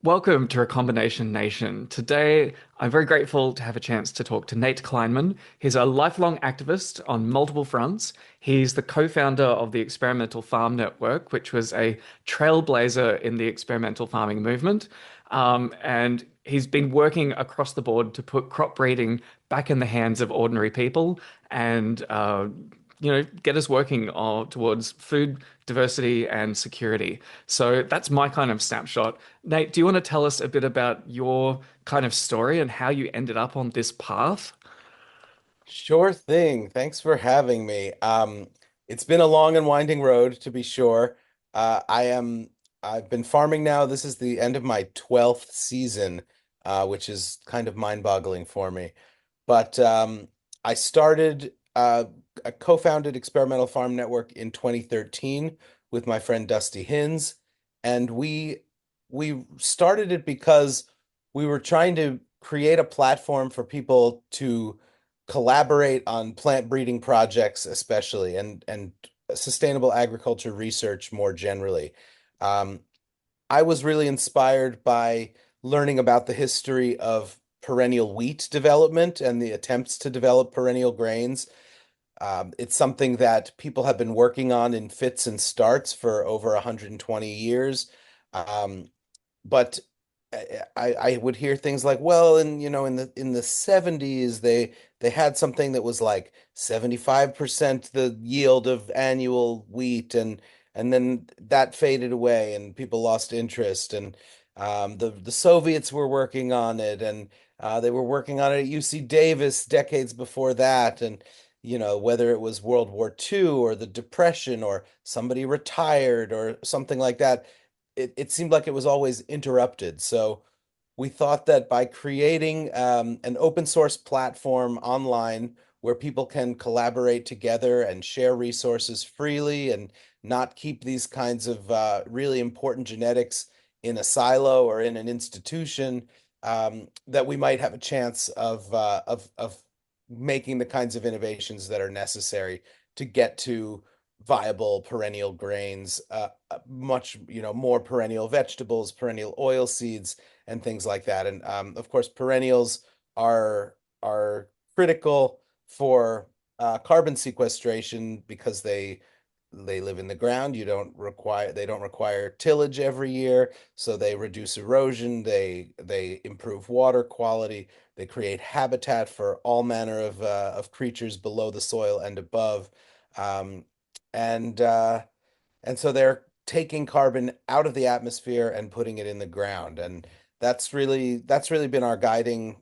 Welcome to Recombination Nation. Today, I'm very grateful to have a chance to talk to Nate Kleinman. He's a lifelong activist on multiple fronts. He's the co-founder of the Experimental Farm Network, which was a trailblazer in the experimental farming movement. And he's been working across the board to put crop breeding back in the hands of ordinary people and get us working towards food diversity and security. So that's my kind of snapshot. Nate, do you want to tell us a bit about your kind of story and how you ended up on this path? Sure thing. Thanks for having me. It's been a long and winding road, to be sure. I've been farming now. This is the end of my 12th season, which is kind of mind-boggling for me. But I started, I co-founded Experimental Farm Network in 2013 with my friend Dusty Hins, and we started it because we were trying to create a platform for people to collaborate on plant breeding projects, especially, and sustainable agriculture research more generally. Um, I was really inspired by learning about the history of perennial wheat development and the attempts to develop perennial grains. It's something that people have been working on in fits and starts for over 120 years. Um, but I would hear things like, well, in the 70s they had something that was like 75% the yield of annual wheat, and then that faded away and people lost interest, and the Soviets were working on it, and they were working on it at UC Davis decades before that, and whether it was World War II or the Depression or somebody retired or something like that, it seemed like it was always interrupted. So we thought that by creating an open source platform online where people can collaborate together and share resources freely and not keep these kinds of really important genetics in a silo or in an institution, that we might have a chance of making the kinds of innovations that are necessary to get to viable perennial grains, much, more perennial vegetables, perennial oil seeds, and things like that. And of course, perennials are critical for carbon sequestration because they live in the ground. They don't require tillage every year, so they reduce erosion, they improve water quality, they create habitat for all manner of creatures below the soil and above. Um, and so they're taking carbon out of the atmosphere and putting it in the ground. And that's really been our guiding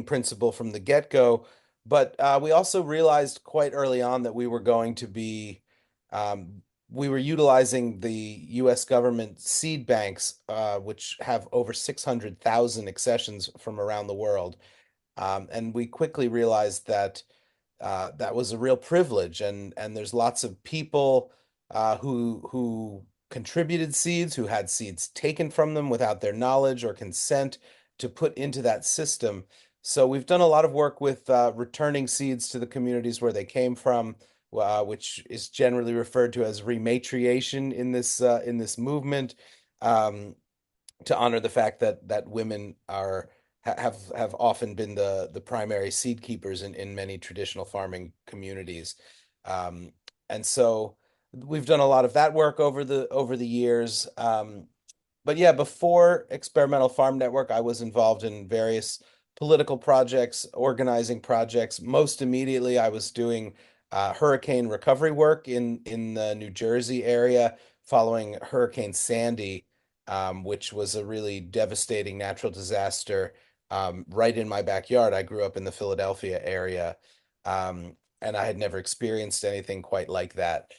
principle from the get-go. But we also realized quite early on that um, we were utilizing the U.S. government seed banks, which have over 600,000 accessions from around the world. And we quickly realized that that was a real privilege, and there's lots of people who contributed seeds, who had seeds taken from them without their knowledge or consent to put into that system. So we've done a lot of work with returning seeds to the communities where they came from, which is generally referred to as rematriation in this movement. Um, to honor the fact that women have often been the primary seed keepers in many traditional farming communities. Um, and so we've done a lot of that work over the years. But yeah, before Experimental Farm Network, I was involved in various political projects, organizing projects. Most immediately, I was doing hurricane recovery work in the New Jersey area following Hurricane Sandy, which was a really devastating natural disaster right in my backyard. I grew up in the Philadelphia area, and I had never experienced anything quite like that.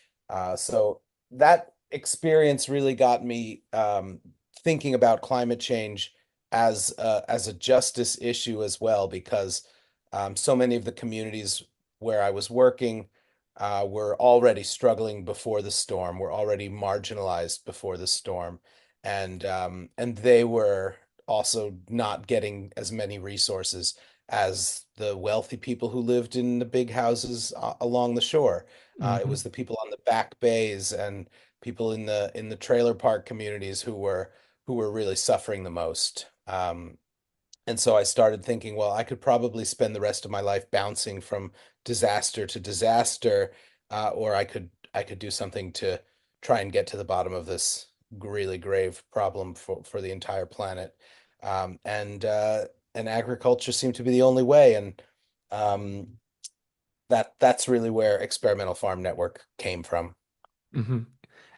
So that experience really got me thinking about climate change as a justice issue as well, because so many of the communities where I was working were already struggling before the storm, were already marginalized before the storm, and they were also not getting as many resources as the wealthy people who lived in the big houses along the shore. It Hmm. was the people on the back bays and people in the trailer park communities who were who were really suffering the most. And so I started thinking, well, I could probably spend the rest of my life bouncing from disaster to disaster, or I could do something to try and get to the bottom of this really grave problem for the entire planet. And agriculture seemed to be the only way, and um, that's really where Experimental Farm Network came from. Hmm.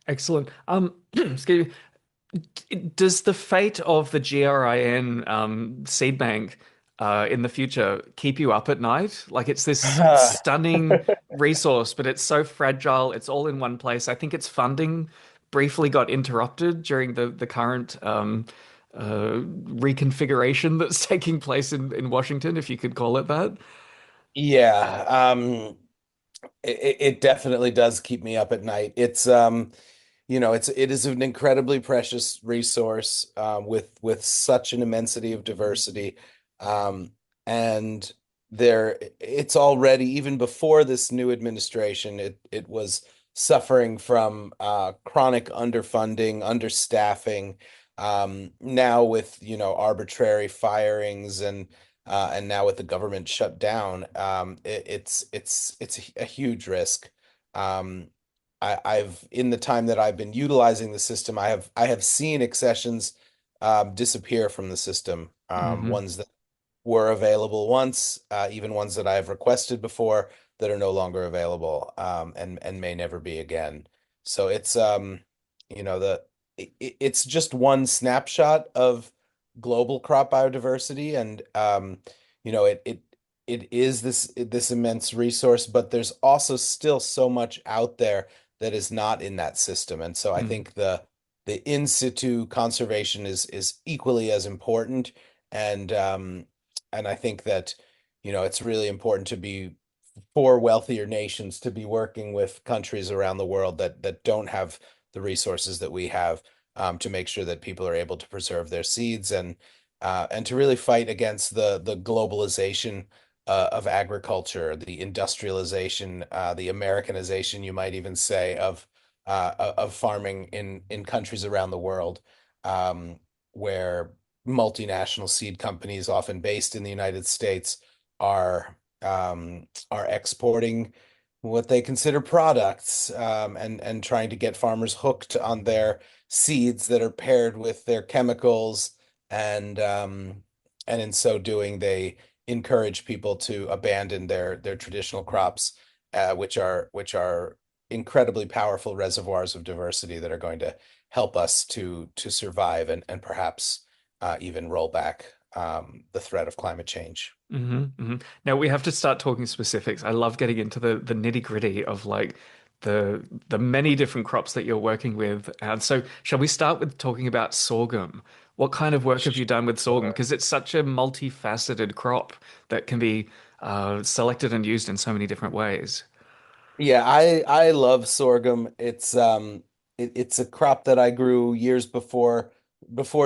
Excellent. Excuse me. Does the fate of the GRIN seed bank in the future keep you up at night? Like it's this stunning resource, but it's so fragile. It's all in one place. I think its funding briefly got interrupted during the current reconfiguration that's taking place in Washington, if you could call it that. Yeah, it definitely does keep me up at night. It is an incredibly precious resource with such an immensity of diversity. Um, and it's already, even before this new administration, it was suffering from chronic underfunding, understaffing. Now with, arbitrary firings and now with the government shut down, it's a huge risk. Um, I've in the time that I've been utilizing the system, I have seen accessions disappear from the system. Hmm. Ones that were available once, even ones that I've requested before that are no longer available, and may never be again. So it's just one snapshot of global crop biodiversity, and it is this immense resource, but there's also still so much out there that is not in that system. And so I think the in situ conservation is equally as important. And um and I think that, it's really important to be for wealthier nations to be working with countries around the world that don't have the resources that we have, to make sure that people are able to preserve their seeds, and to really fight against the globalization of agriculture, the industrialization, the Americanization, you might even say, of farming in countries around the world, where multinational seed companies, often based in the United States, are exporting what they consider products, and trying to get farmers hooked on their seeds that are paired with their chemicals, and in so doing, they encourage people to abandon their traditional crops, which are incredibly powerful reservoirs of diversity that are going to help us to survive, and perhaps even roll back the threat of climate change. Now we have to start talking specifics. I love getting into the nitty-gritty of like the many different crops that you're working with. And so, shall we start with talking about sorghum? What kind of work have you done with sorghum? Sure. Because it's such a multifaceted crop that can be selected and used in so many different ways. Yeah, I love sorghum. It's a crop that I grew years before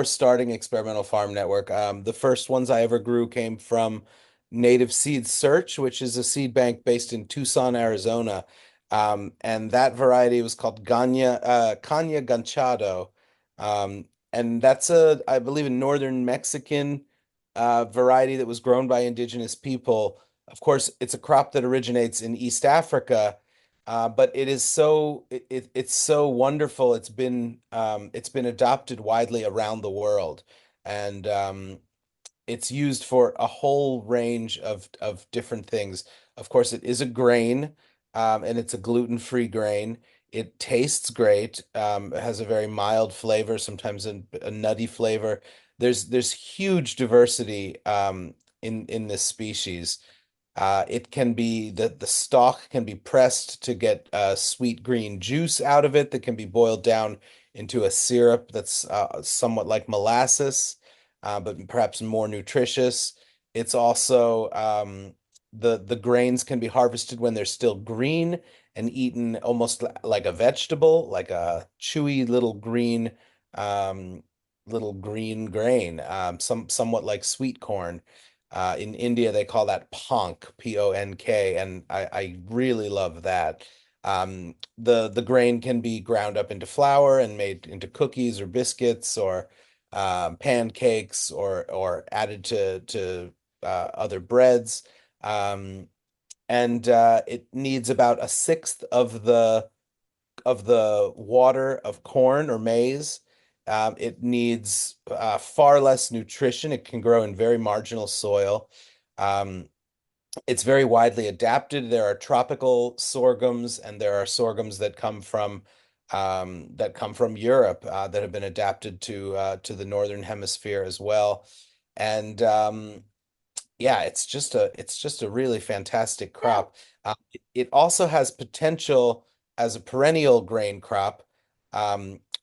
starting Experimental Farm Network. The first ones I ever grew came from Native Seed Search, which is a seed bank based in Tucson, Arizona. And that variety was called Caña Ganchado. And that's I believe, a northern Mexican variety that was grown by indigenous people. Of course, it's a crop that originates in East Africa, but it's so wonderful. It's been adopted widely around the world, and it's used for a whole range of different things. Of course, it is a grain, and it's a gluten-free grain. It tastes great. It has a very mild flavor, sometimes a nutty flavor. There's huge diversity in this species. It can be the stalk can be pressed to get sweet green juice out of it that can be boiled down into a syrup that's somewhat like molasses, but perhaps more nutritious. It's also the grains can be harvested when they're still green and eaten almost like a vegetable, like a chewy um, little green grain, somewhat like sweet corn. In India, they call that ponk, Ponk, and I really love that. The grain can be ground up into flour and made into cookies or biscuits, or pancakes or added to other breads. Um, and it needs about a sixth of the water of corn or maize. It needs far less nutrition. It can grow in very marginal soil. Um, it's very widely adapted. There are tropical sorghums, and there are sorghums that come from Europe that have been adapted to the northern hemisphere as well. And yeah, it's just a really fantastic crop. It also has potential as a perennial grain crop.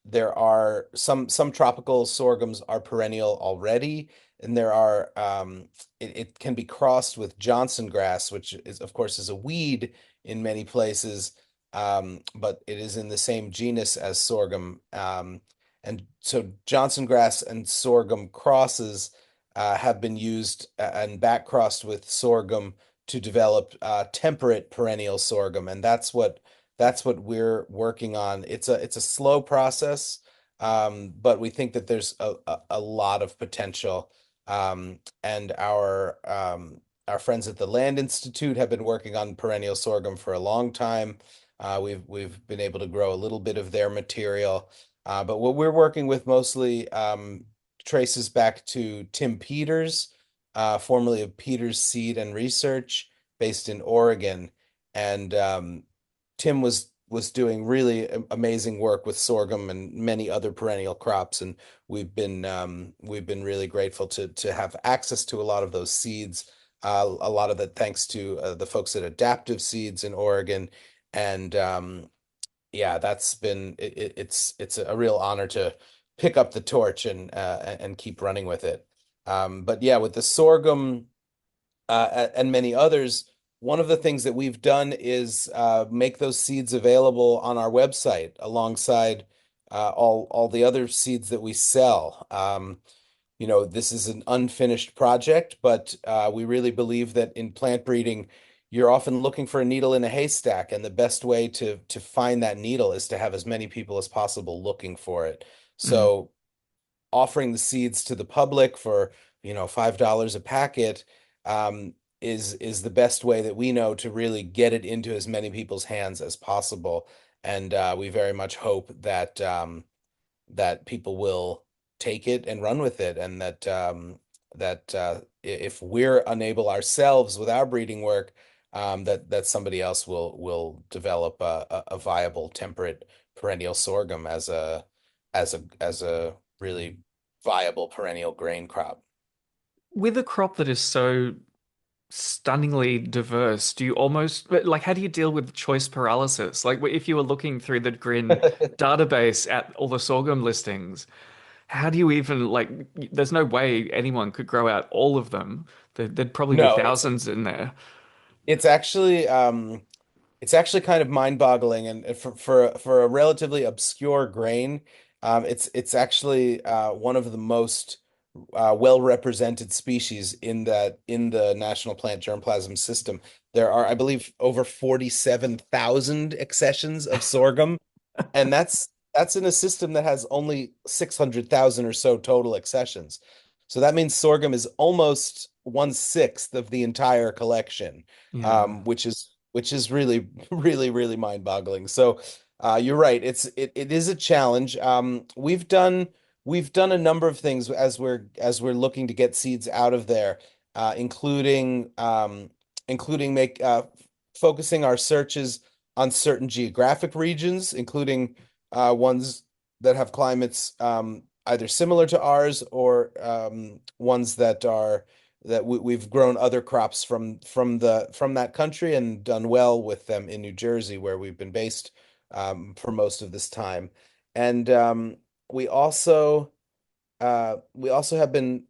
There are some tropical sorghums are perennial already, and there are it can be crossed with Johnson grass, which is of course is a weed in many places, but it is in the same genus as sorghum. And so Johnson grass and sorghum crosses have been used and back crossed with sorghum to develop temperate perennial sorghum, and that's what we're working on. It's a slow process, but we think that there's a lot of potential. And our friends at the Land Institute have been working on perennial sorghum for a long time. We've been able to grow a little bit of their material, but what we're working with mostly traces back to Tim Peters, formerly of Peters Seed and Research, based in Oregon. And Tim was doing really amazing work with sorghum and many other perennial crops, and we've been really grateful to have access to a lot of those seeds. A lot of that thanks to the folks at Adaptive Seeds in Oregon, and yeah, it's a real honor to pick up the torch and keep running with it. But yeah, with the sorghum and many others, one of the things that we've done is make those seeds available on our website alongside all the other seeds that we sell. You know, this is an unfinished project, but we really believe that in plant breeding, you're often looking for a needle in a haystack, and the best way to find that needle is to have as many people as possible looking for it. Mm. So offering the seeds to the public for, $5 a packet, is the best way that we know to really get it into as many people's hands as possible. And we very much hope that people will take it and run with it, and that if we're unable ourselves with our breeding work, that somebody else will develop a viable temperate perennial sorghum as a really viable perennial grain crop. With a crop that is so stunningly diverse, do you almost like how do you deal with choice paralysis? Like if you were looking through the Grin database at all the sorghum listings, how do you even like there's no way anyone could grow out all of them. There'd probably be No, thousands in there. it's actually it's actually kind of mind-boggling, and for a relatively obscure grain, it's actually one of the most well-represented species in the National Plant Germplasm System. There are, I believe, over 47,000 accessions of sorghum, and that's in a system that has only 600,000 or so total accessions. So that means sorghum is almost one-sixth of the entire collection, Yeah. which is really really mind-boggling. So you're right. It is a challenge. We've done a number of things as we're looking to get seeds out of there, including make focusing our searches on certain geographic regions, including ones that have climates either similar to ours, or ones that we've grown other crops from that country and done well with them in New Jersey, where we've been based for most of this time. And we also we also have been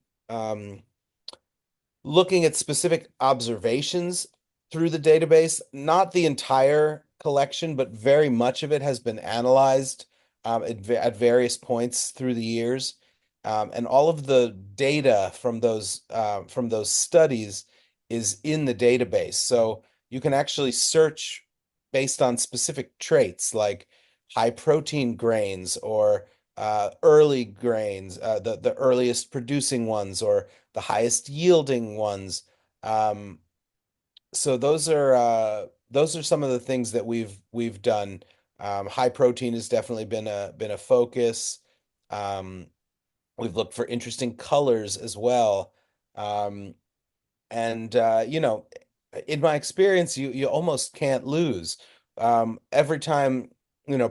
looking at specific observations through the database. Not the entire collection, but very much of it has been analyzed at various points through the years. And all of the data from those studies is in the database. So you can actually search based on specific traits like high protein grains, or early grains, the earliest producing ones or the highest yielding ones. Um, so those are some of the things that we've done. High protein has definitely been a focus. Um, we've looked for interesting colors as well. Um, and in my experience, you almost can't lose. Every time,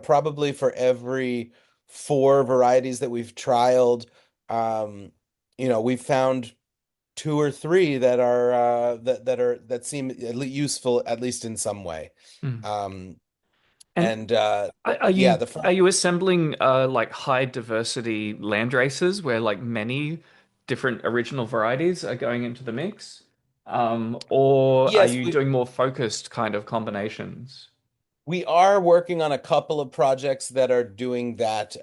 probably for every four varieties that we've trialed, um, we've found two or three that are that seem at least useful, at least in some way. Mm. Um, And and are yeah, you the are farm. you assembling like high diversity land races where like many different original varieties are going into the mix? Or are Yes, you doing more focused kind of combinations? we are working on a couple of projects that are doing that,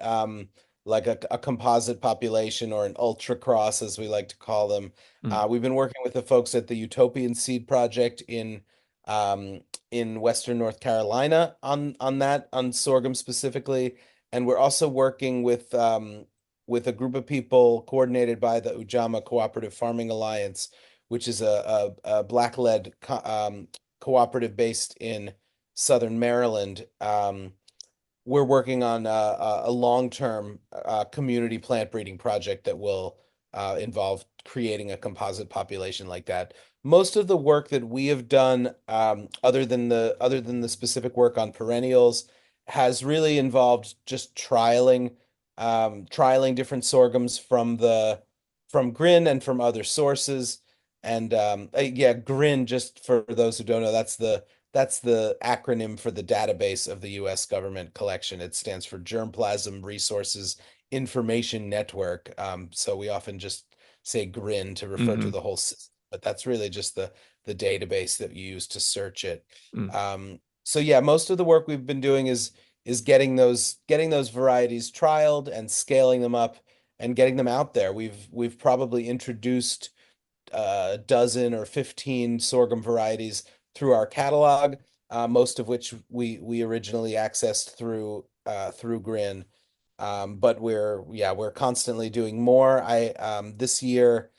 like a composite population or an ultra cross, as we like to call them. Mm, We've been working with the folks at the Utopian Seed Project um, in Western North Carolina on that, on sorghum specifically, and we're also working with a group of people coordinated by the Ujamaa Cooperative Farming Alliance, which is a black-led cooperative based in Southern Maryland. We're working on a long-term community plant breeding project that will involve creating a composite population like that. Most of the work that we have done, other than the specific work on perennials, has really involved just trialing different sorghums from Grin and from other sources. And yeah, Grin, just for those who don't know, that's the acronym for the database of the US government collection. It stands for Germplasm Resources Information Network. So we often just say GRIN to refer to hmm the whole system, but that's really just the database that you use to search it. mm. So yeah, most of the work we've been doing is getting those varieties trialed and scaling them up and getting them out there. We've probably introduced a dozen or 15 sorghum varieties through our catalog, most of which we originally accessed through Grin. But we're constantly doing more. I This year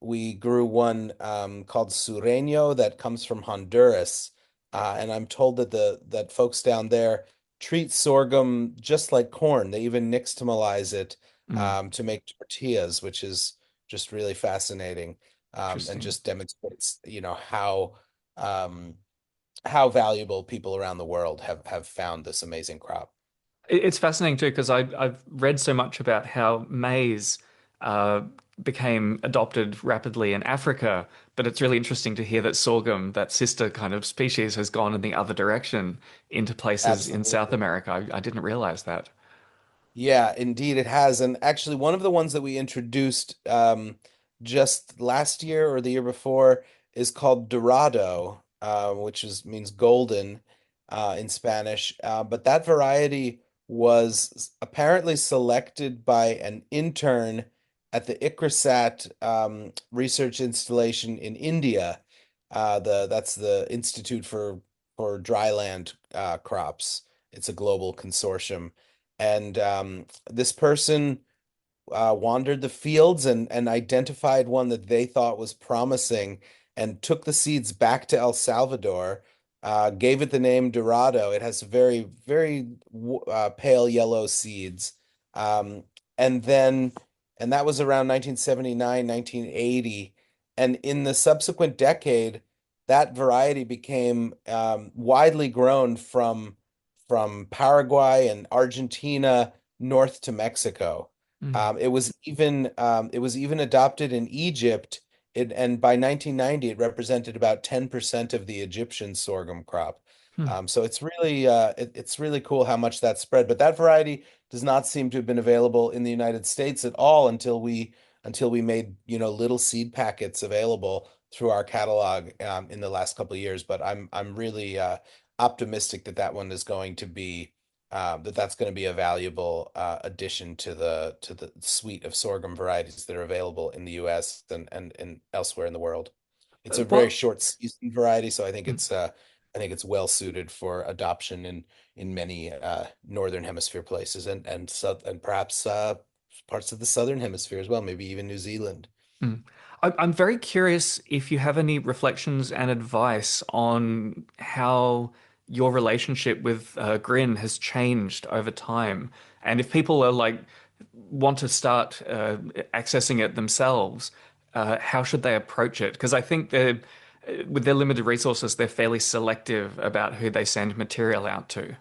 we grew one called Sureño that comes from Honduras. And I'm told that folks down there treat sorghum just like corn. They even nixtamalize it Mm. to make tortillas, which is just really fascinating, and Interesting. just demonstrates, um, how valuable people around the world have found this amazing crop. It's fascinating too because I've read so much about how maize uh, became adopted rapidly in Africa, but it's really interesting to hear that sorghum, that sister kind of species, has gone in the other direction into places in South Absolutely. America. I didn't realize that. Yeah, indeed it has. And actually, one of the ones that we introduced just last year or the year before is called Dorado, which means golden in Spanish. But that variety was apparently selected by an intern at the ICRISAT research installation in India. That's the Institute for Dryland Crops. It's a global consortium. And this person wandered the fields and identified one that they thought was promising and took the seeds back to El Salvador, gave it the name Dorado. It has very, very pale yellow seeds. Um, and then, and that was around 1979, 1980. And in the subsequent decade, that variety became widely grown from Paraguay and Argentina north to Mexico. Mm, It was even adopted in Egypt. And by 1990, it represented about 10% of the Egyptian sorghum crop. mm. So it's really cool how much that spread. But that variety does not seem to have been available in the United States at all until we made, little seed packets available through our catalog in the last couple of years. But I'm really optimistic that one is going to be that's going to be a valuable addition to the suite of sorghum varieties that are available in the U.S. and elsewhere in the world. It's a very Well, short season variety, so I think mm. I think it's well suited for adoption in many northern hemisphere places and perhaps parts of the southern hemisphere as well, maybe even New Zealand. Mm. I'm very curious if you have any reflections and advice on how your relationship with Grin has changed over time, and if people are like want to start accessing it themselves, how should they approach it? Because I think they're with their limited resources, they're fairly selective about who they send material out to.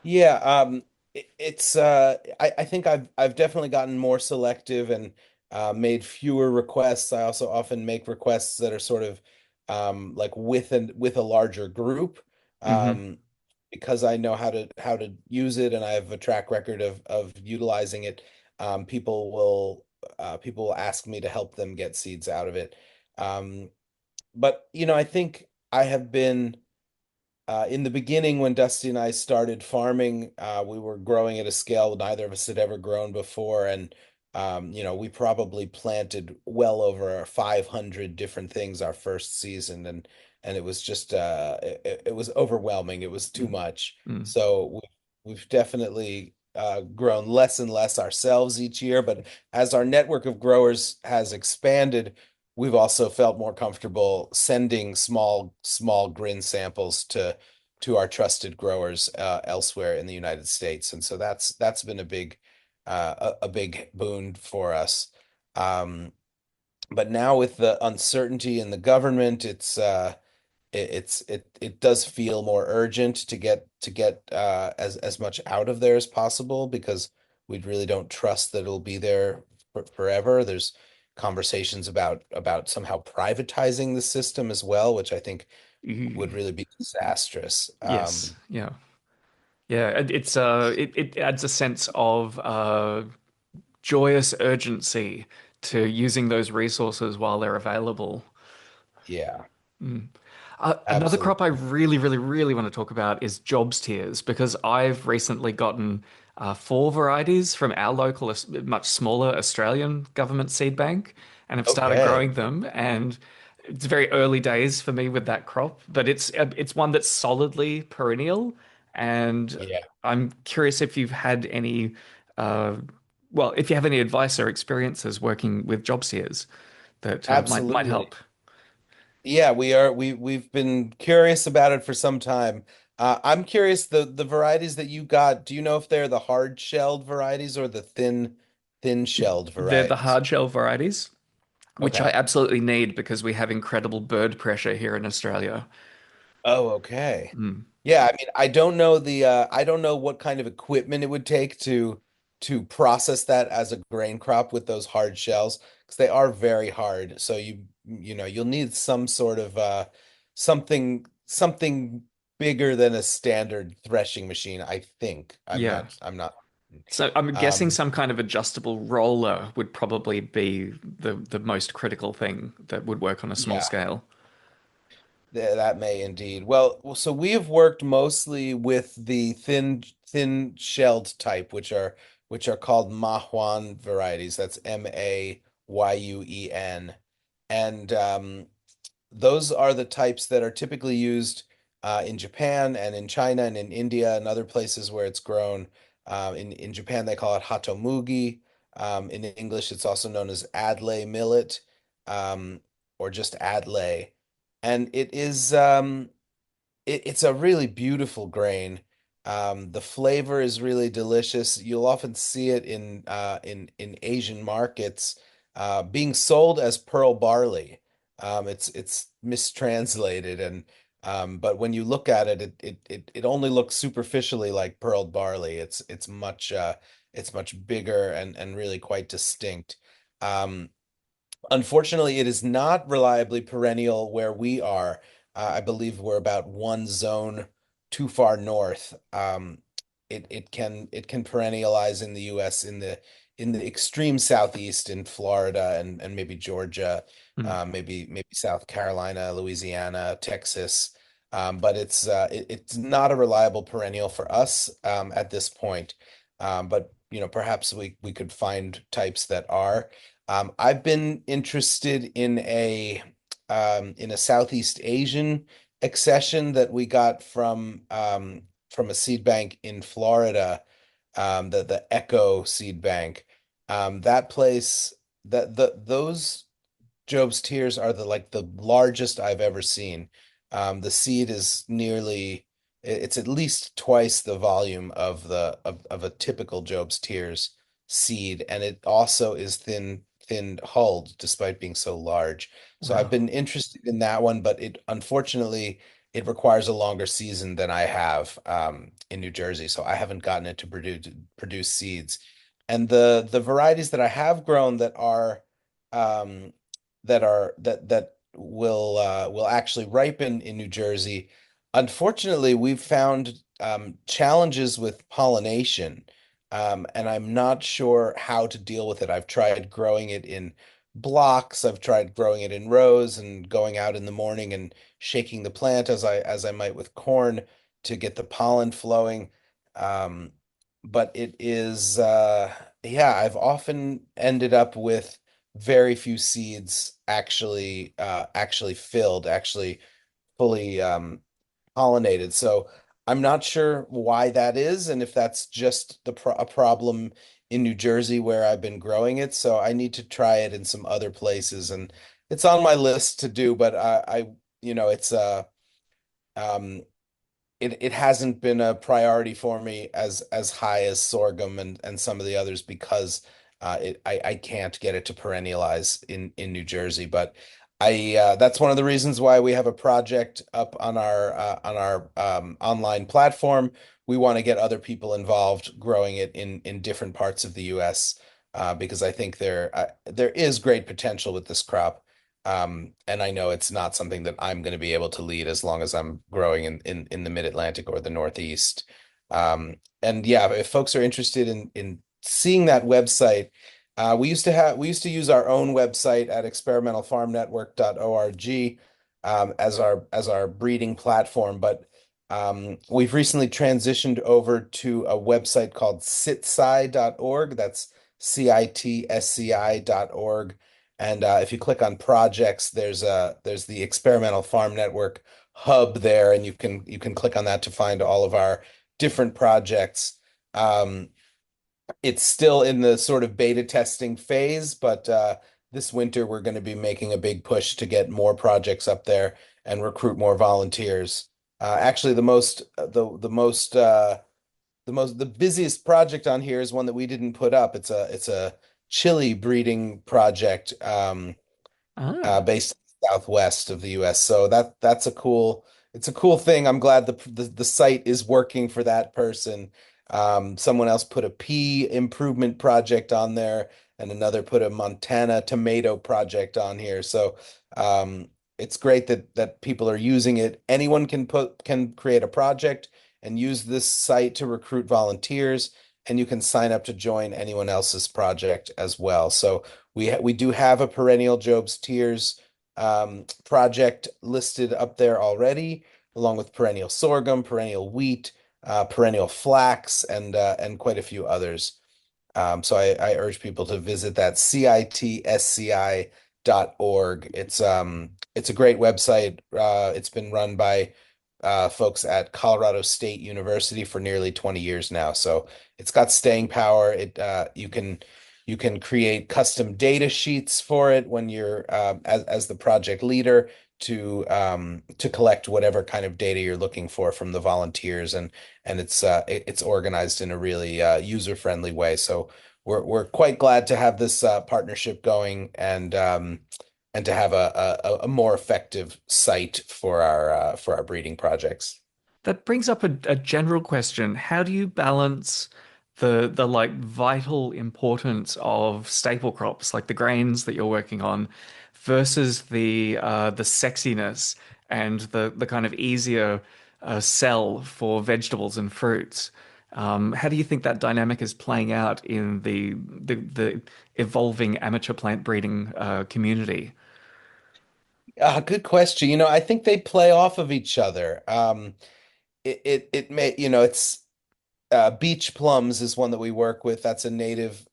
Yeah, it's I think I've definitely gotten more selective and made fewer requests. I also often make requests that are sort of like with a larger group Hmm. um, because I know how to use it and I have a track record of utilizing it. People will ask me to help them get seeds out of it. Um, but I think I have been in the beginning, when Dusty and I started farming, we were growing at a scale neither of us had ever grown before. And, we probably planted well over 500 different things our first season. And it was just, it was overwhelming. It was too much. Mm. So we've definitely grown less and less ourselves each year. But as our network of growers has expanded, we've also felt more comfortable sending small grin samples to our trusted growers elsewhere in the United States, and so that's been a big boon for us. Um, but now with the uncertainty in the government, it does feel more urgent to get as much out of there as possible because we really don't trust that it'll be there forever. There's conversations about somehow privatizing the system as well, which I think would really be disastrous. Yes, yeah. Yeah, it adds a sense of joyous urgency to using those resources while they're available. Yeah, Another crop I absolutely. really, really, really want to talk about is jobs tiers because I've recently gotten four varieties from our local, much smaller Australian government seed bank, and have started Okay. growing them. And it's very early days for me with that crop, but it's one that's solidly perennial. And Yeah, I'm curious if you've had any, uh, well, if you have any advice or experiences working with jobs tiers that might absolutely. help. Yeah, we've been curious about it for some time. I'm curious the varieties that you got, do you know if they're the hard-shelled varieties or the thin-shelled They're the varieties? hard shell varieties, which I Okay. absolutely need because we have incredible bird pressure here in Australia. Oh, okay. Mm. Yeah, I mean, I don't know what kind of equipment it would take to process that as a grain crop with those hard shells because they are very hard. So you'll need some sort of something bigger than a standard threshing machine, I think. Yeah. I'm not. So I'm guessing Um some kind of adjustable roller would probably be the most critical thing that would work on a small yeah. scale. That may indeed. So we have worked mostly with the thin shelled type, which are called Mahuan varieties. That's Mayuen. And those are the types that are typically used in Japan and in China and in India and other places where it's grown. In Japan, they call it hatomugi. In English, it's also known as adlay millet, um, or just adlay. And it's a really beautiful grain. The flavor is really delicious. You'll often see it in Asian markets being sold as pearl barley. It's mistranslated and but when you look at it, it only looks superficially like pearl barley. It's much bigger and really quite distinct. Um, Unfortunately, it is not reliably perennial where we are. I believe we're about one zone too far north. It can perennialize in the U.S. in the extreme southeast in Florida and maybe Georgia, Mm. maybe South Carolina, Louisiana, Texas. But it's not a reliable perennial for us at this point. But perhaps we could find types that are. I've been interested in a Southeast Asian accession that we got from a seed bank in Florida, the Echo seed bank. That place that the those Job's tears are the largest I've ever seen. The seed is it's at least twice the volume of a typical Job's tears seed, and it also is thin hulled despite being so large. So I've Wow. been interested in that one, but it unfortunately it requires a longer season than I have in New Jersey, so I haven't gotten it to produce seeds. And the varieties that I have grown um, that will actually ripen in New Jersey. Unfortunately, we've found challenges with pollination, and I'm not sure how to deal with it. I've tried growing it in blocks. I've tried growing it in rows and going out in the morning and shaking the plant as I might with corn to get the pollen flowing. Um, but it is yeah, I've often ended up with very few seeds actually filled, actually fully pollinated. So I'm not sure why that is, and if that's just a problem in New Jersey where I've been growing it. So I need to try it in some other places, and it's on my list to do, but it's um, it hasn't been a priority for me as high as sorghum and some of the others because I can't get it to perennialize in New Jersey. But I that's one of the reasons why we have a project up on our online platform. We want to get other people involved growing it in different parts of the U.S. Because I think there is great potential with this crop. And I know it's not something that I'm going to be able to lead as long as I'm growing in the mid-Atlantic or the Northeast. And yeah, if folks are interested in seeing that website, we used to use our own website at experimentalfarmnetwork.org as our breeding platform, but we've recently transitioned over to a website called citsci.org. That's CITSCI.org. And if you click on projects, there's the Experimental Farm Network hub there, and you can click on that to find all of our different projects. Um, it's still in the sort of beta testing phase, but this winter we're going to be making a big push to get more projects up there and recruit more volunteers. Actually, the busiest project on here is one that we didn't put up. It's a chili breeding project. Ah. Based southwest of the US. So that's it's a cool thing. I'm glad the site is working for that person. Someone else put a pea improvement project on there, and another put a Montana tomato project on here. So it's great that people are using it. Anyone can create a project and use this site to recruit volunteers, and you can sign up to join anyone else's project as well. So we do have a perennial Job's Tears project listed up there already, along with perennial sorghum, perennial wheat, perennial flax, and quite a few others. So I urge people to visit that citsci.org. It's a great website. It's been run by folks at Colorado State University for nearly 20 years now. So it's got staying power. You can create custom data sheets for it when you're as the project leader to collect whatever kind of data you're looking for from the volunteers, and it's organized in a really user-friendly way. So we're quite glad to have this partnership going and to have a more effective site for our breeding projects. That brings up a general question. How do you balance the like vital importance of staple crops like the grains that you're working on versus the sexiness and the kind of easier sell for vegetables and fruits? How do you think that dynamic is playing out in the evolving amateur plant breeding community? Good question. I think they play off of each other. It may, it's beach plums is one that we work with. That's a native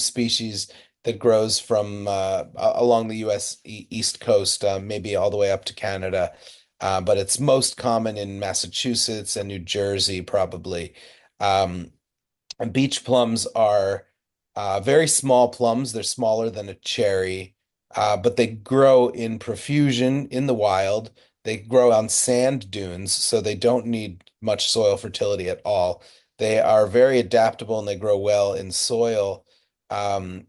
species that grows from along the U.S. East Coast, maybe all the way up to Canada. but it's most common in Massachusetts and New Jersey, probably. Um, and beach plums are very small plums. They're smaller than a cherry, but they grow in profusion in the wild. They grow on sand dunes, so they don't need much soil fertility at all. They are very adaptable and they grow well in soil. Um,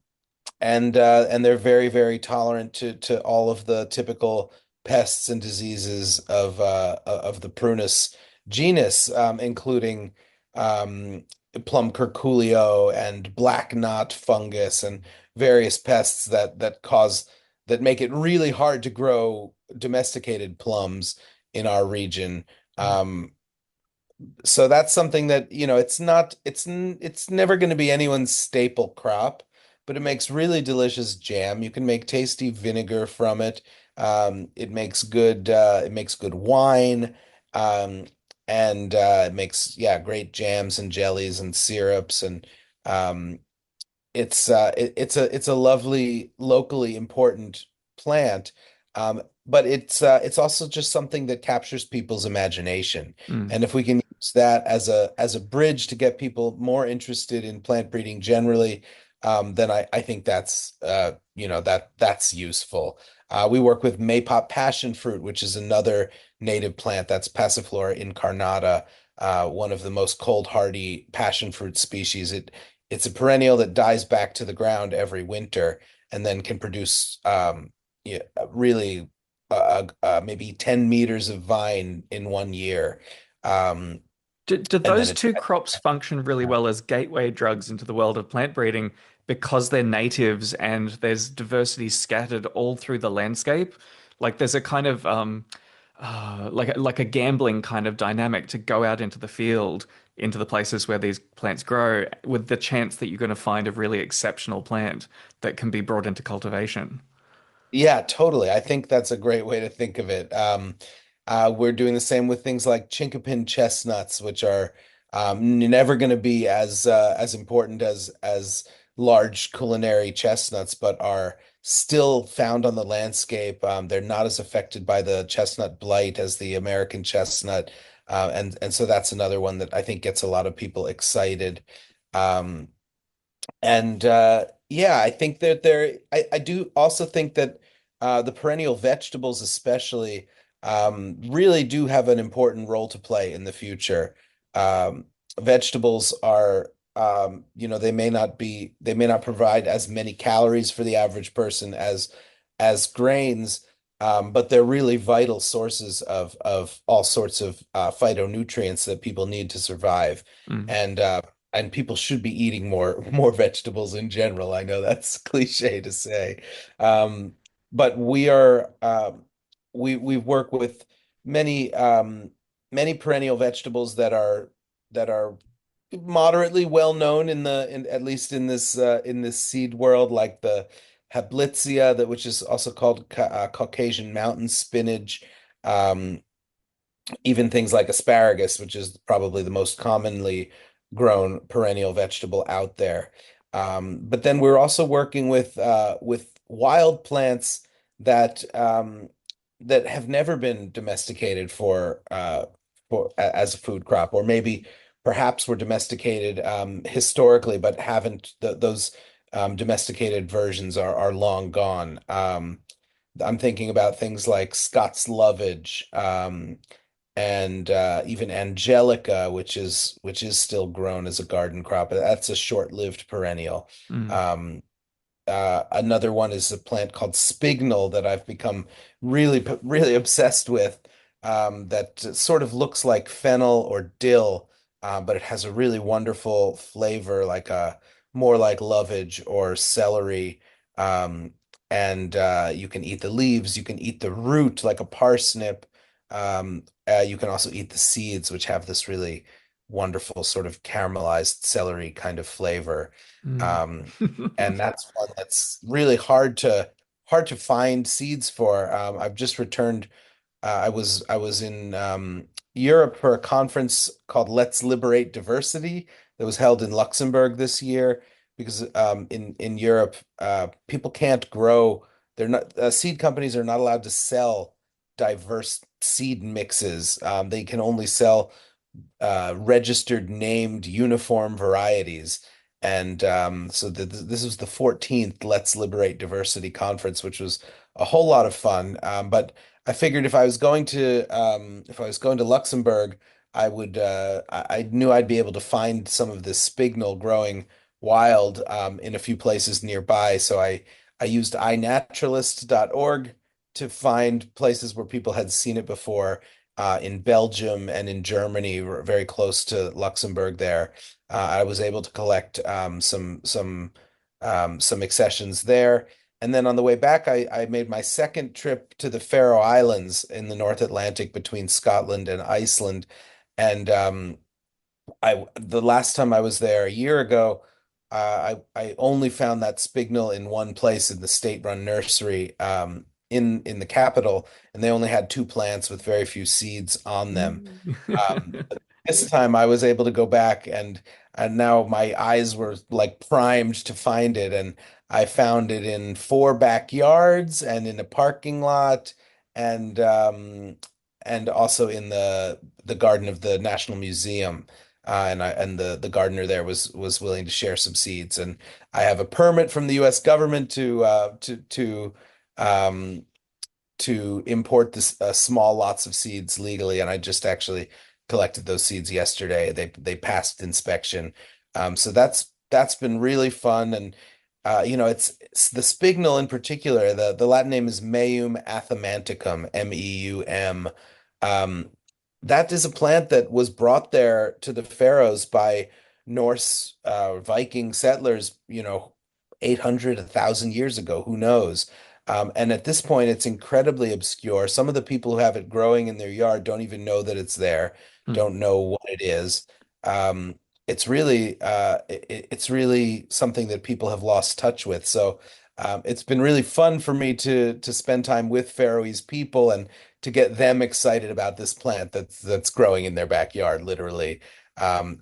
and they're very tolerant to all of the typical pests and diseases of the prunus genus, including um, plum curculio and black knot fungus and various pests that make it really hard to grow domesticated plums in our region. Mm, So that's something that, it's not, it's never going to be anyone's staple crop, but it makes really delicious jam. You can make tasty vinegar from it. It makes good wine. Um, and it makes, yeah, great jams and jellies and syrups. And um, it's a lovely locally important plant, but it's also just something that captures people's imagination. mm, And if we can use that as a bridge to get people more interested in plant breeding generally, then I think that's useful. We work with Maypop passion fruit, which is another native plant that's Passiflora incarnata, one of the most cold hardy passion fruit species. It's a perennial that dies back to the ground every winter and then can produce yeah, really maybe 10 meters of vine in 1 year. Um, do and then those it two crops function really well as gateway drugs into the world of plant breeding because they're natives and there's diversity scattered all through the landscape? Like there's a kind of like a gambling kind of dynamic to go out into the field, into the places where these plants grow, with the chance that you're going to find a really exceptional plant that can be brought into cultivation. Yeah, totally. I think that's a great way to think of it. We're doing the same with things like chinkapin chestnuts, which are never going to be as important as large culinary chestnuts, but are still found on the landscape. They're not as affected by the chestnut blight as the American chestnut, and so that's another one that I think gets a lot of people excited. Um, and yeah, I think that I do also think that the perennial vegetables, especially, really do have an important role to play in the future. Um, Vegetables are, they may not provide as many calories for the average person as grains, but they're really vital sources of all sorts of phytonutrients that people need to survive. Mm. And and people should be eating more vegetables in general. I know that's cliche to say. Um, but we work with many many perennial vegetables that are moderately well known in at least in this seed world, like the Hablitzia, that which is also called Caucasian mountain spinach. Um, Even things like asparagus, which is probably the most commonly grown perennial vegetable out there. But then we're also working with wild plants that that have never been domesticated as a food crop, or maybe perhaps were domesticated historically, but haven't those domesticated versions are long gone. I'm thinking about things like Scots lovage, and even Angelica, which is still grown as a garden crop. That's a short-lived perennial. Mm. Um, Another one is a plant called spignal that I've become really obsessed with. That sort of looks like fennel or dill, but it has a really wonderful flavor, like a more like lovage or celery. Um, and You can eat the leaves, you can eat the root like a parsnip. You can also eat the seeds, which have this really wonderful sort of caramelized celery kind of flavor. Mm. Um, and that's one that's really hard to find seeds for. I've just returned. I was in Europe for a conference called Let's Liberate Diversity that was held in Luxembourg this year because in Europe people can't grow. They're not Seed companies are not allowed to sell diverse seed mixes. They can only sell registered named uniform varieties. And so this was the 14th Let's Liberate Diversity Conference, which was a whole lot of fun. But I figured if I was going to Luxembourg, I knew I'd be able to find some of this spignal growing wild in a few places nearby. So I used iNaturalist.org to find places where people had seen it before in Belgium and in Germany, very close to Luxembourg there. I was able to collect some accessions there. And then on the way back, I made my second trip to the Faroe Islands in the North Atlantic between Scotland and Iceland. And I the last time I was there a year ago, I only found that spignal in one place in the state-run nursery in the capital, and they only had two plants with very few seeds on them. But this time I was able to go back and now my eyes were like primed to find it, and I found it in four backyards and in a parking lot and and also in the garden of the National Museum. And the gardener there was willing to share some seeds, and I have a permit from the U.S. government um, to import this small lots of seeds legally, and I just actually collected those seeds yesterday. They passed inspection, so that's been really fun. And it's the spignal in particular. The Latin name is Meum athamanticum, Meum. Um, that is a plant that was brought there to the Faroes by Norse Viking settlers, 800, 1,000 years ago, who knows? And at this point, it's incredibly obscure. Some of the people who have it growing in their yard don't even know that it's there, Hmm. don't know what it is. Um, it's really something that people have lost touch with. So it's been really fun for me to spend time with Faroese people and to get them excited about this plant that's growing in their backyard, literally. That's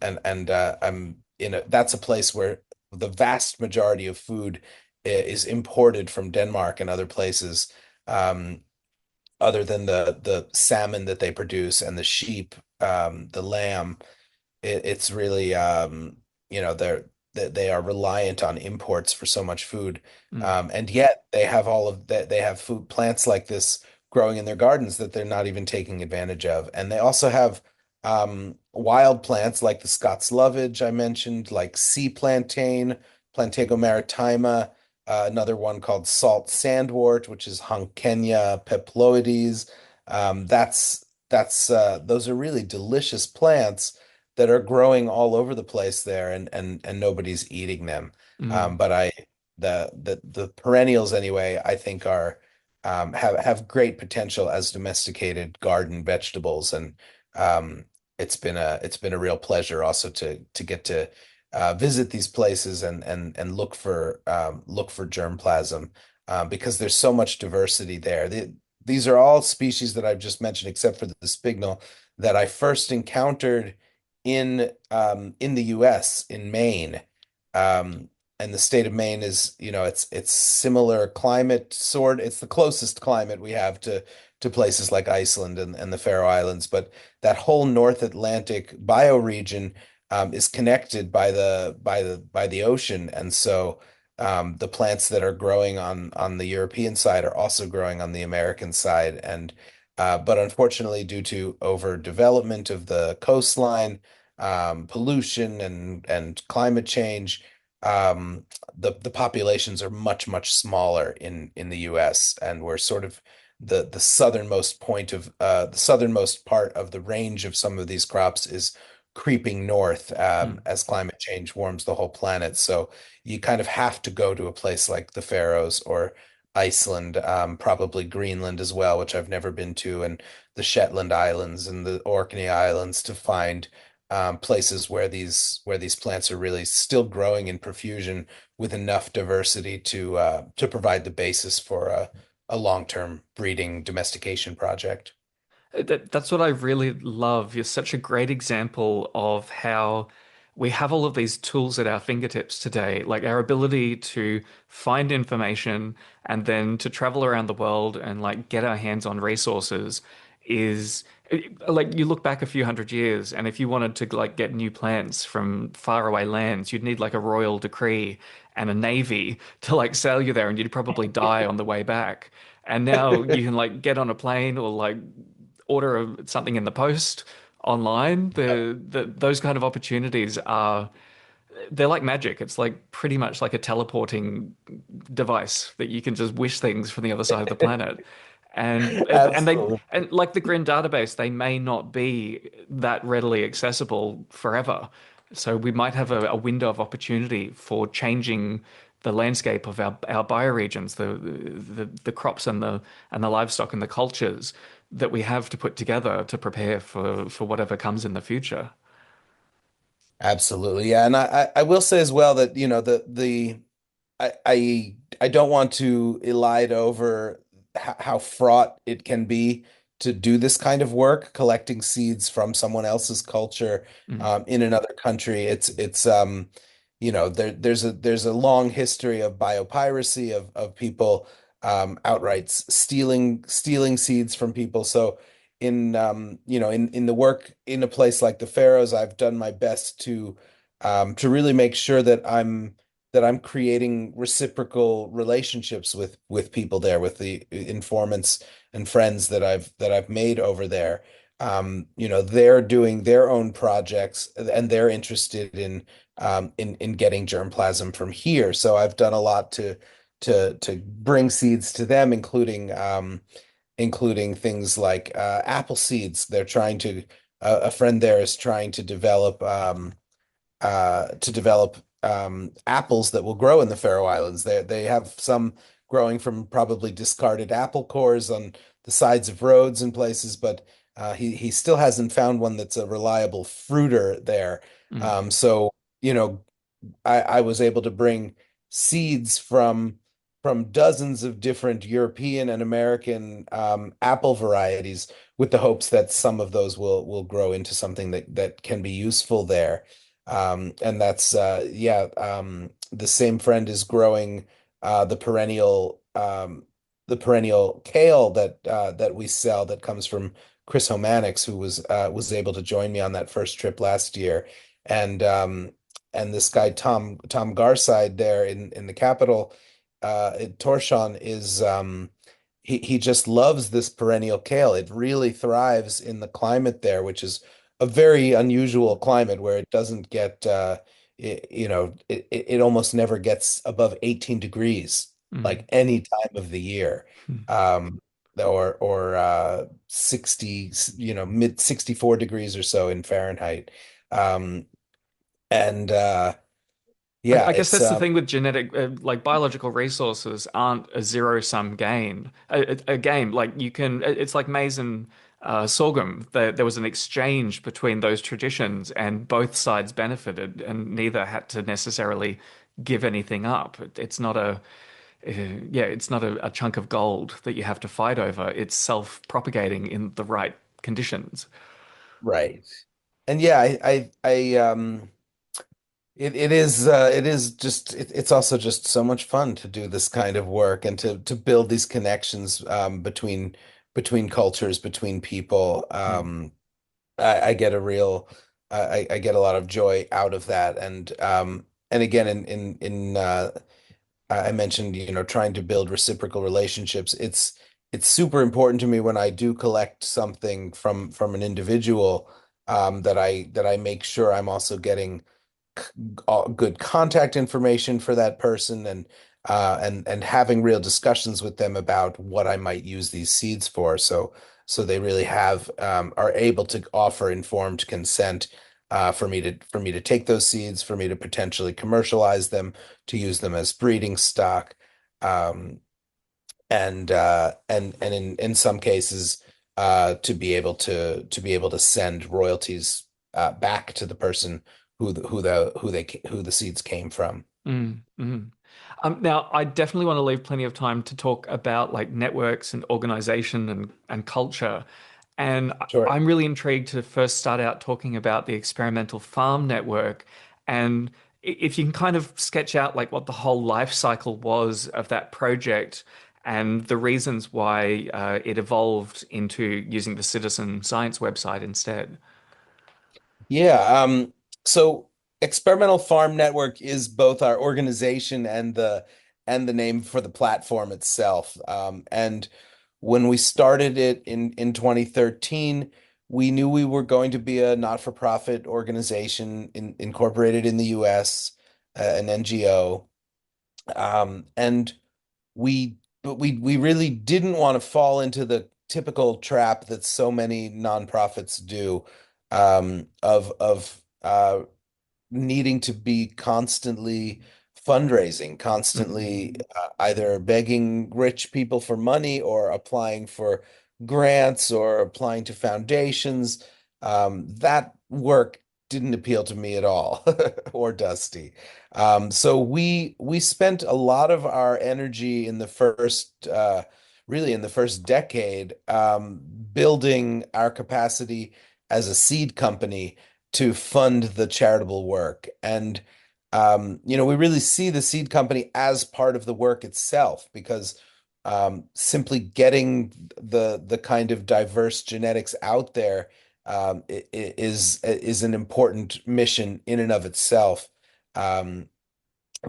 a place where the vast majority of food is imported from Denmark and other places, other than the salmon that they produce and the sheep, the lamb. It's really they are reliant on imports for so much food, Hmm. and yet they have all of that. They have food plants like this growing in their gardens that they're not even taking advantage of, and they also have wild plants like the Scots lovage I mentioned, like sea plantain, Plantago maritima, another one called salt sandwort, which is Honkenia peploides. Those are really delicious plants that are growing all over the place there, and nobody's eating them. Hmm. But the perennials anyway, I think are have great potential as domesticated garden vegetables, and um, it's been a real pleasure also to get to visit these places and look for germplasm, because there's so much diversity there. These are all species that I've just mentioned, except for the spignal, that I first encountered in the US, in Maine. Um, and the state of Maine is, it's similar climate it's the closest climate we have to places like Iceland and the Faroe Islands, but that whole North Atlantic bioregion is connected by the ocean. And so the plants that are growing on the European side are also growing on the American side. And but unfortunately, due to overdevelopment of the coastline, pollution and climate change, the populations are much smaller in the U.S., and we're sort of the southernmost point of the southernmost part of the range of some of these crops is creeping north, Hmm. as climate change warms the whole planet. So you kind of have to go to a place like the Faroes or Iceland, probably Greenland as well, which I've never been to, and the Shetland Islands and the Orkney Islands, to find places where these plants are really still growing in profusion with enough diversity to provide the basis for a long-term breeding domestication project. That's what I really love. You're such a great example of how we have all of these tools at our fingertips today, like our ability to find information and then to travel around the world and like get our hands on resources is like you look back a few hundred years, and if you wanted to like get new plants from faraway lands, you'd need like a royal decree and a navy to like sail you there, and you'd probably die on the way back. And now you can like get on a plane or like order something in the post online. Those kind of opportunities are they're like magic. It's like pretty much like a teleporting device that you can just wish things from the other side of the planet. Absolutely. And like the Grin database, they may not be that readily accessible forever. So we might have a window of opportunity for changing the landscape of our bioregions, the crops and the livestock and the cultures that we have to put together to prepare for whatever comes in the future. Absolutely. Yeah. And I will say as well that, I don't want to elide over how fraught it can be to do this kind of work, collecting seeds from someone else's culture Mm, in another country. There's a long history of biopiracy of people outright stealing seeds from people. So in the work in a place like the Faroes, I've done my best to really make sure that I'm creating reciprocal relationships with people there, with the informants and friends that I've made over there. They're doing their own projects and they're interested in getting germplasm from here. So I've done a lot to bring seeds to them, including things like apple seeds. A friend there is trying to develop apples that will grow in the Faroe Islands. They have some growing from probably discarded apple cores on the sides of roads and places, but he still hasn't found one that's a reliable fruiter there. mm, So you know, I was able to bring seeds from dozens of different European and American apple varieties with the hopes that some of those will grow into something that can be useful there. And that's the same friend is growing uh, the perennial um, the perennial kale that we sell that comes from Chris Homanix, who was able to join me on that first trip last year. And this guy Tom Garside there in the capital, in Torshavn, is he just loves this perennial kale. It really thrives in the climate there, which is a very unusual climate where it doesn't get it almost never gets above 18 degrees like mm. any time of the year. Mm. Um, or 60, mid 64 degrees or so in Fahrenheit. Um, and yeah, I guess it's that's the thing with genetic, like biological resources aren't a zero-sum gain. A game like you can, it's like maize and sorghum. There was an exchange between those traditions, and both sides benefited, and neither had to necessarily give anything up. It's not it's not a chunk of gold that you have to fight over. It's self-propagating in the right conditions. right. And yeah, it's also just so much fun to do this kind of work and to build these connections between cultures, between people. Mm, I get a real I get a lot of joy out of that. And again, I mentioned, trying to build reciprocal relationships. It's super important to me when I do collect something from an individual, that I make sure I'm also getting good contact information for that person, and having real discussions with them about what I might use these seeds for. So they really are able to offer informed consent, for me to take those seeds, for me to potentially commercialize them, to use them as breeding stock, um, and in some cases, to be able to send royalties back to the person who the seeds came from. mm. Now, I definitely want to leave plenty of time to talk about like networks and organization and culture. And Sure. I'm really intrigued to first start out talking about the experimental farm network. And if you can kind of sketch out like what the whole life cycle was of that project and the reasons why it evolved into using the citizen science website instead. Yeah, so Experimental Farm Network is both our organization and the name for the platform itself. And when we started it in 2013, we knew we were going to be a not-for-profit organization incorporated in the US, an NGO. And we really didn't want to fall into the typical trap that so many nonprofits do, of needing to be constantly fundraising, constantly either begging rich people for money or applying for grants or applying to foundations. That work didn't appeal to me at all, or Dusty. So we spent a lot of our energy in the really in the first decade, building our capacity as a seed company to fund the charitable work. And we really see the seed company as part of the work itself because simply getting the kind of diverse genetics out there is an important mission in and of itself. Um,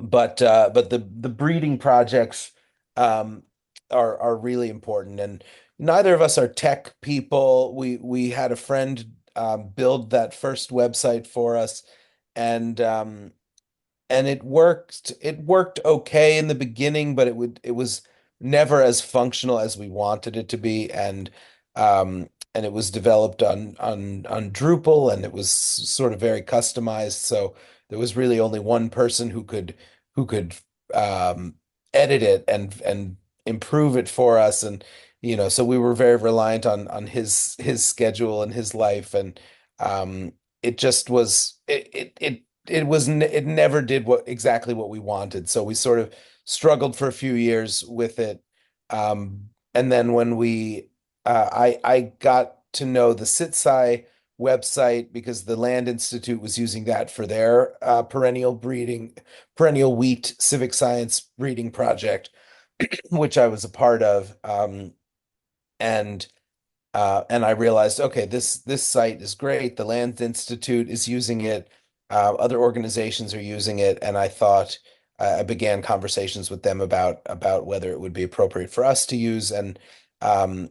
but the breeding projects um, are really important, and neither of us are tech people. We had a friend build that first website for us, and it worked. It worked okay in the beginning, but it was never as functional as we wanted it to be, and it was developed on Drupal, and it was sort of very customized. So there was really only one person who could um, edit it and improve it for us, and so we were very reliant on his schedule and his life, and it just was it never did what we wanted. So we sort of struggled for a few years with it. And then when I got to know the SitSci website because the Land Institute was using that for their perennial wheat civic science breeding project, which I was a part of. And and I realized, okay, this site is great. The Land Institute is using it. Other organizations are using it, and I thought I began conversations with them about whether it would be appropriate for us to use. And um,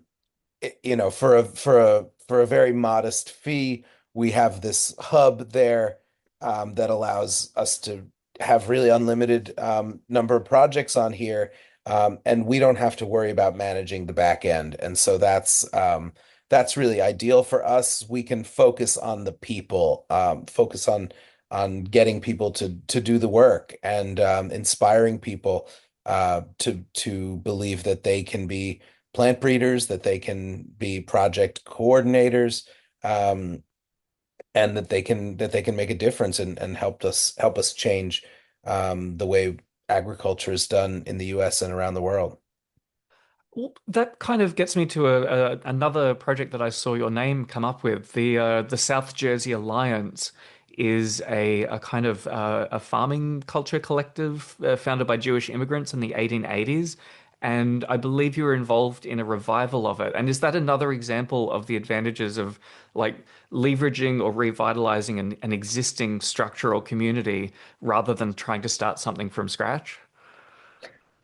for a very modest fee, we have this hub there that allows us to have really unlimited number of projects on here, and we don't have to worry about managing the back end. And so that's really ideal for us. We can focus on the people, focus on getting people to do the work and inspiring people to believe that they can be plant breeders, that they can be project coordinators, um, and that they can make a difference and help us change the way agriculture is done in the US and around the world. Well, that kind of gets me to another project that I saw your name come up with. The South Jersey Alliance is a kind of a farming culture collective founded by Jewish immigrants in the 1880s. And I believe you were involved in a revival of it. And is that another example of the advantages of like leveraging or revitalizing an existing structural community rather than trying to start something from scratch?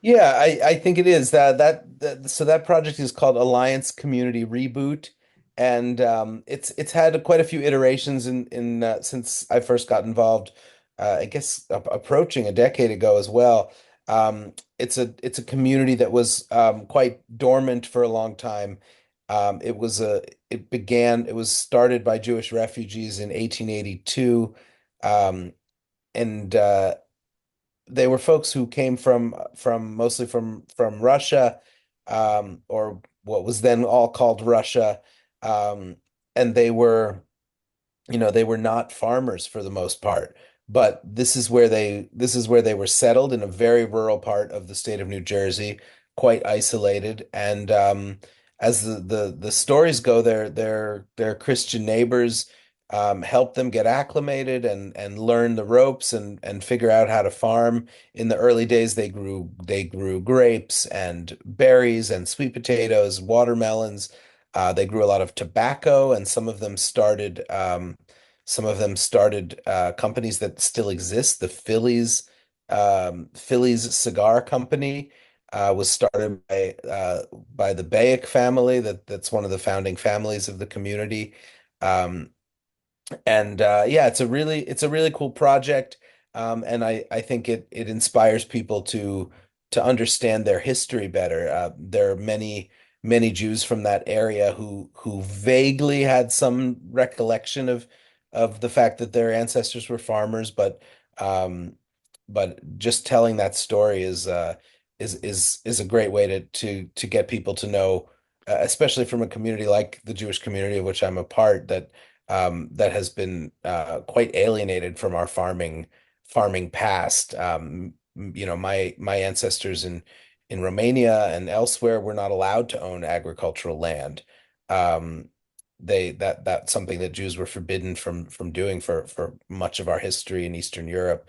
Yeah, I think it is so that project is called Alliance Community Reboot, and it's had quite a few iterations in since I first got involved. I guess approaching a decade ago as well. It's a community that was quite dormant for a long time. It was a it was started by Jewish refugees in 1882, and they were folks who came from mostly from Russia, or what was then all called Russia, and they were not farmers for the most part, but this is where they were settled in a very rural part of the state of New Jersey, quite isolated, and as the stories go, their Christian neighbors help them get acclimated and learn the ropes and figure out how to farm. In the early days, they grew grapes and berries and sweet potatoes, watermelons. They grew a lot of tobacco, and some of them started companies that still exist. The Phillies Cigar Company was started by the Bayek family. That's one of the founding families of the community. Um, and yeah, it's a really cool project, and I think it inspires people to understand their history better. There are many Jews from that area who vaguely had some recollection of the fact that their ancestors were farmers, um, but just telling that story is a great way to get people to know, especially from a community like the Jewish community of which I'm a part, that has been quite alienated from our farming past. My ancestors in Romania and elsewhere were not allowed to own agricultural land. Um, that's something that Jews were forbidden from doing for much of our history in Eastern Europe.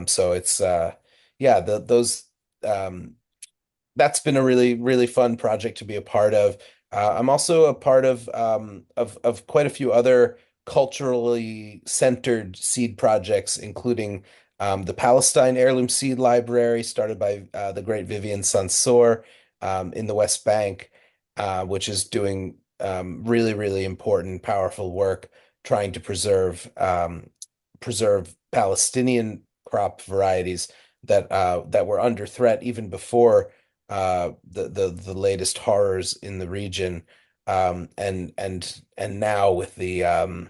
So it's yeah, those um, that's been a really fun project to be a part of. I'm also a part of quite a few other culturally centered seed projects, including the Palestine Heirloom Seed Library, started by the great Vivian Sansour in the West Bank, which is doing really important, powerful work trying to preserve Palestinian crop varieties that were under threat even before the latest horrors in the region, and now with the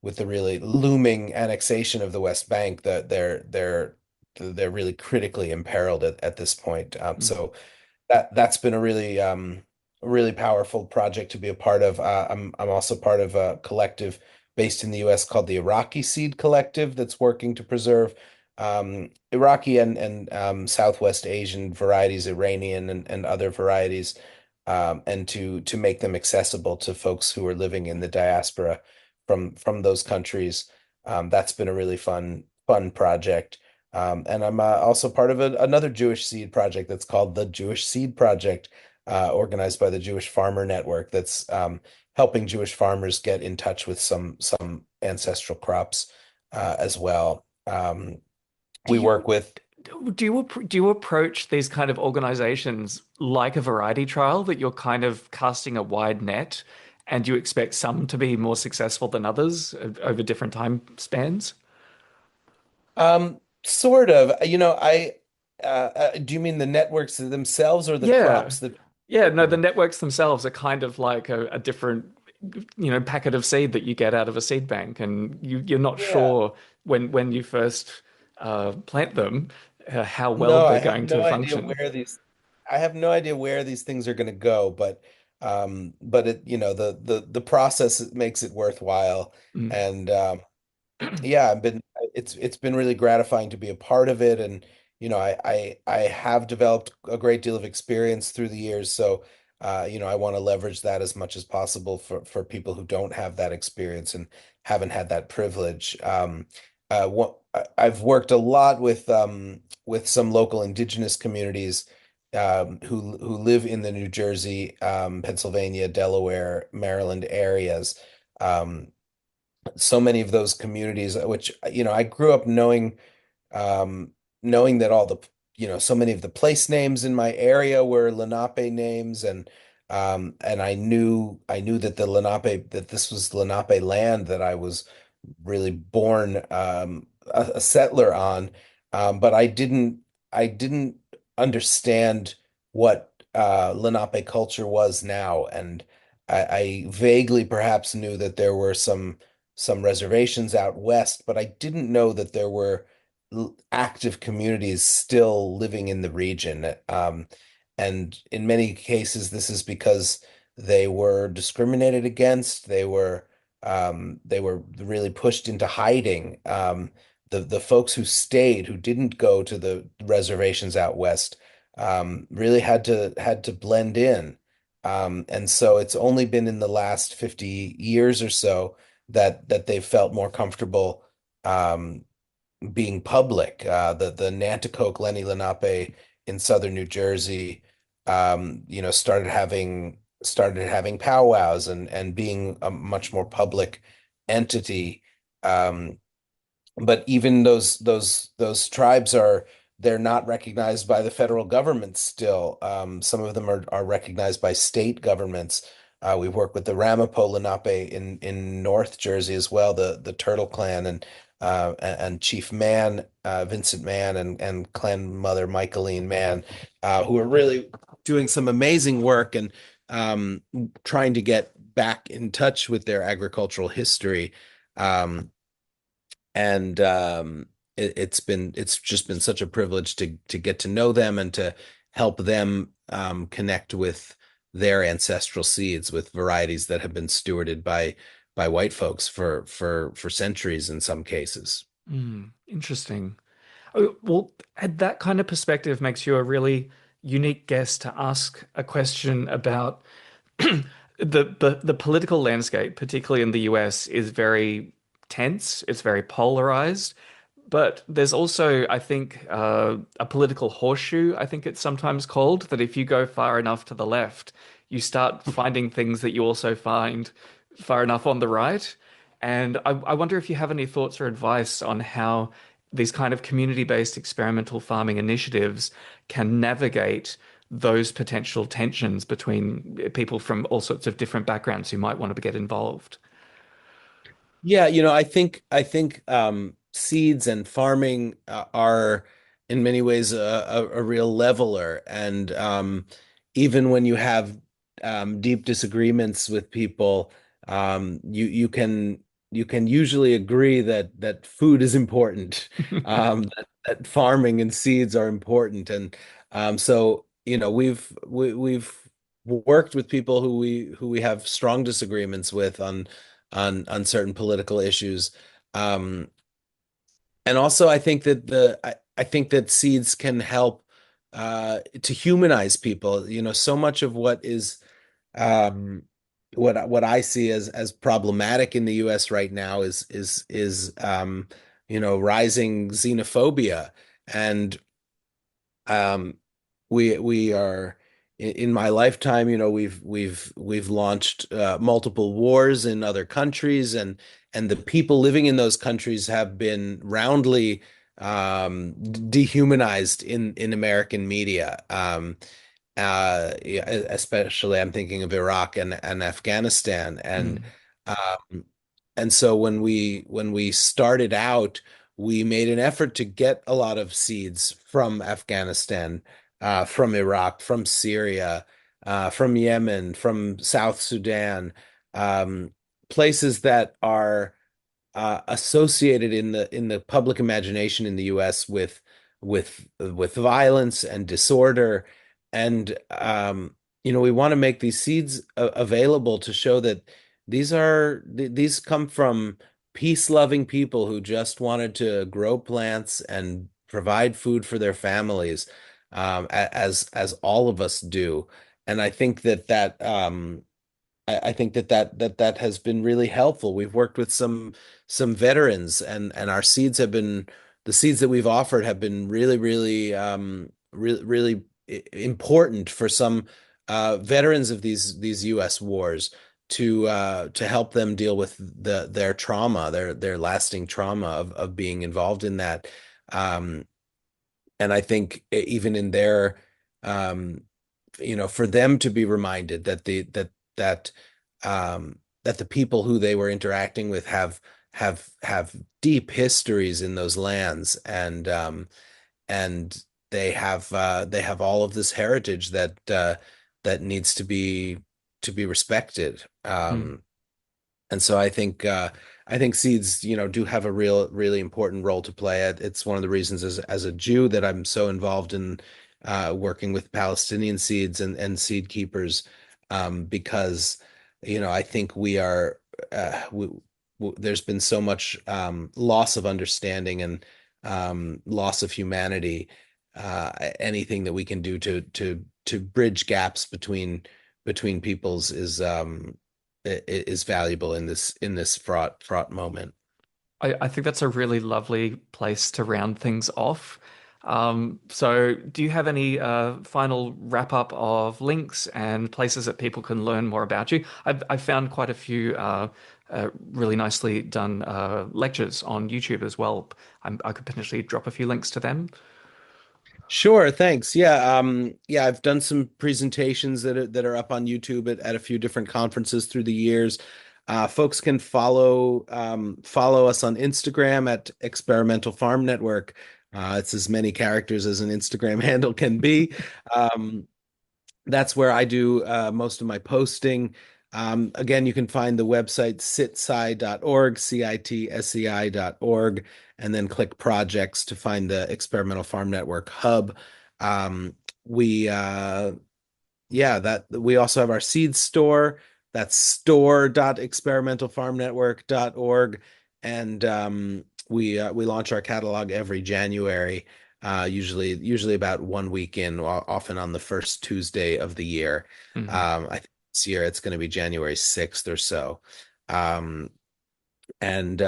really looming annexation of the West Bank, that they're really critically imperiled at this point. Mm. So that's been a really powerful project to be a part of. I'm also part of a collective based in the U.S. called the Iraqi Seed Collective that's working to preserve Iraqi and Southwest Asian varieties, Iranian and other varieties, and to make them accessible to folks who are living in the diaspora from those countries. That's been a really fun project. And I'm also part of another Jewish seed project that's called the Jewish Seed Project, organized by the Jewish Farmer Network. That's helping Jewish farmers get in touch with some ancestral crops as well. Do We you work with do you approach these kind of organizations like a variety trial that you're kind of casting a wide net and you expect some to be more successful than others over different time spans? sort of, do you mean the networks themselves or the Yeah. crops that Yeah, no, the working? networks themselves are kind of like a different, packet of seed that you get out of a seed bank, and you're not Yeah. sure when you first plant them how well No, they're going to function. I have no idea where these things are going to go, but the process makes it worthwhile. Mm. And yeah, it's been really gratifying to be a part of it, and I have developed a great deal of experience through the years, so I want to leverage that as much as possible for people who don't have that experience and haven't had that privilege. I've worked a lot with some local indigenous communities who live in the New Jersey, Pennsylvania, Delaware, Maryland areas. So many of those communities, which I grew up knowing that so many of the place names in my area were Lenape names, and I knew that this was Lenape land that I was really born a settler on, but I didn't understand what Lenape culture was now, and I vaguely perhaps knew that there were some reservations out west, but I didn't know that there were active communities still living in the region. And in many cases, this is because they were discriminated against. They were really pushed into hiding. The folks who stayed, who didn't go to the reservations out west, really had to blend in. And so it's only been in the last 50 years or so that they felt more comfortable um, being public. The Nanticoke Lenni Lenape in southern New Jersey, started having powwows and being a much more public entity. Um, but even those tribes they're not recognized by the federal government still. Some of them are recognized by state governments. We work with the Ramapo Lenape in North Jersey as well, the Turtle Clan and Chief Mann, Vincent Mann, and Clan Mother Michaeline Mann, who are really doing some amazing work and trying to get back in touch with their agricultural history. Um, and it's just been such a privilege to get to know them and to help them connect with their ancestral seeds with varieties that have been stewarded by white folks for centuries in some cases. Interesting. Oh, well, and that kind of perspective makes you a really unique guest to ask a question about the political landscape, particularly in the US, is very tense. It's very polarized. But there's also, I think, a political horseshoe, I think it's sometimes called, that if you go far enough to the left, you start finding things that you also find far enough on the right. And I wonder if you have any thoughts or advice on how these kind of community-based experimental farming initiatives can navigate those potential tensions between people from all sorts of different backgrounds who might want to get involved. Yeah, I think seeds and farming are in many ways a real leveler, and even when you have deep disagreements with people, you can usually agree that food is important, that farming and seeds are important, and so we've worked with people who we have strong disagreements with on certain political issues. Um, and also, I think that seeds can help to humanize people. So much of what is um, what I see as problematic in the U.S. right now is rising xenophobia, and um, we are in my lifetime, we've launched multiple wars in other countries, and the people living in those countries have been roundly dehumanized in American media. Yeah, especially I'm thinking of Iraq and Afghanistan, Mm, um, and so when we started out, we made an effort to get a lot of seeds from Afghanistan, from Iraq, from Syria, from Yemen, from South Sudan, um, places that are associated in the public imagination in the U.S. with violence and disorder, and we want to make these seeds available to show that these come from peace-loving people who just wanted to grow plants and provide food for their families, as all of us do. And I think I think that has been really helpful. We've worked with some veterans, and our seeds have been the seeds that we've offered have been really important for some veterans of these U.S. wars to help them deal with their trauma, their lasting trauma of being involved in that. Um, and I think even in their um, for them to be reminded that the people who they were interacting with have deep histories in those lands, and they have all of this heritage that needs to be respected. mm, And so I think seeds, do have a really important role to play. It's one of the reasons as a Jew that I'm so involved in working with Palestinian seeds and seed keepers, because I think we are there's been so much loss of understanding and loss of humanity. Anything that we can do to bridge gaps between peoples is valuable in this fraught moment. I think that's a really lovely place to round things off. So, do you have any final wrap up of links and places that people can learn more about you? I've found quite a few really nicely done lectures on YouTube as well. I could potentially drop a few links to them. Sure, thanks. Yeah, I've done some presentations that are up on YouTube at a few different conferences through the years. Folks can follow us on Instagram at Experimental Farm Network. It's as many characters as an Instagram handle can be. Um, that's where I do most of my posting. Again, you can find the website citsci.org, citsci.org, and then click projects to find the Experimental Farm Network hub. Um, we yeah, that we also have our seed store. That's store.experimentalfarmnetwork.org, and we launch our catalog every January, usually about 1 week in, often on the first Tuesday of the year. Mhm. I think this year it's going to be January 6th or so. Um, and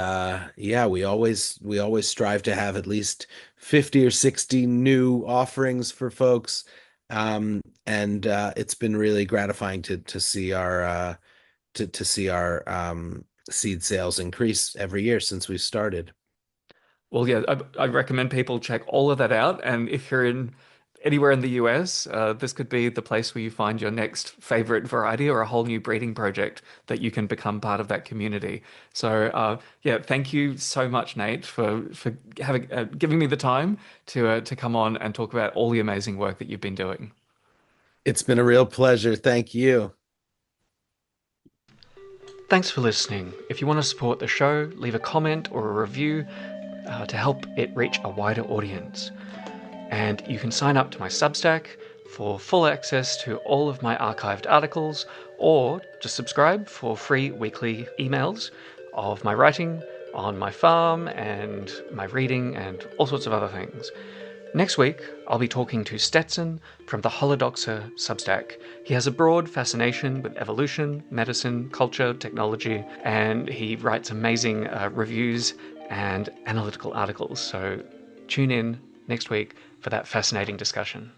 yeah, we always strive to have at least 50 or 60 new offerings for folks. And it's been really gratifying to see our seed sales increase every year since we started. Well, yeah, I recommend people check all of that out. And if you're in anywhere in the US, this could be the place where you find your next favorite variety or a whole new breeding project that you can become part of that community. So, yeah, thank you so much, Nate, for having giving me the time to come on and talk about all the amazing work that you've been doing. It's been a real pleasure. Thank you. Thanks for listening. If you want to support the show, leave a comment or a review to help it reach a wider audience. And you can sign up to my Substack for full access to all of my archived articles, or just subscribe for free weekly emails of my writing on my farm and my reading and all sorts of other things. Next week, I'll be talking to Stetson from the Holodoxer Substack. He has a broad fascination with evolution, medicine, culture, technology, and he writes amazing reviews and analytical articles. So tune in next week for that fascinating discussion.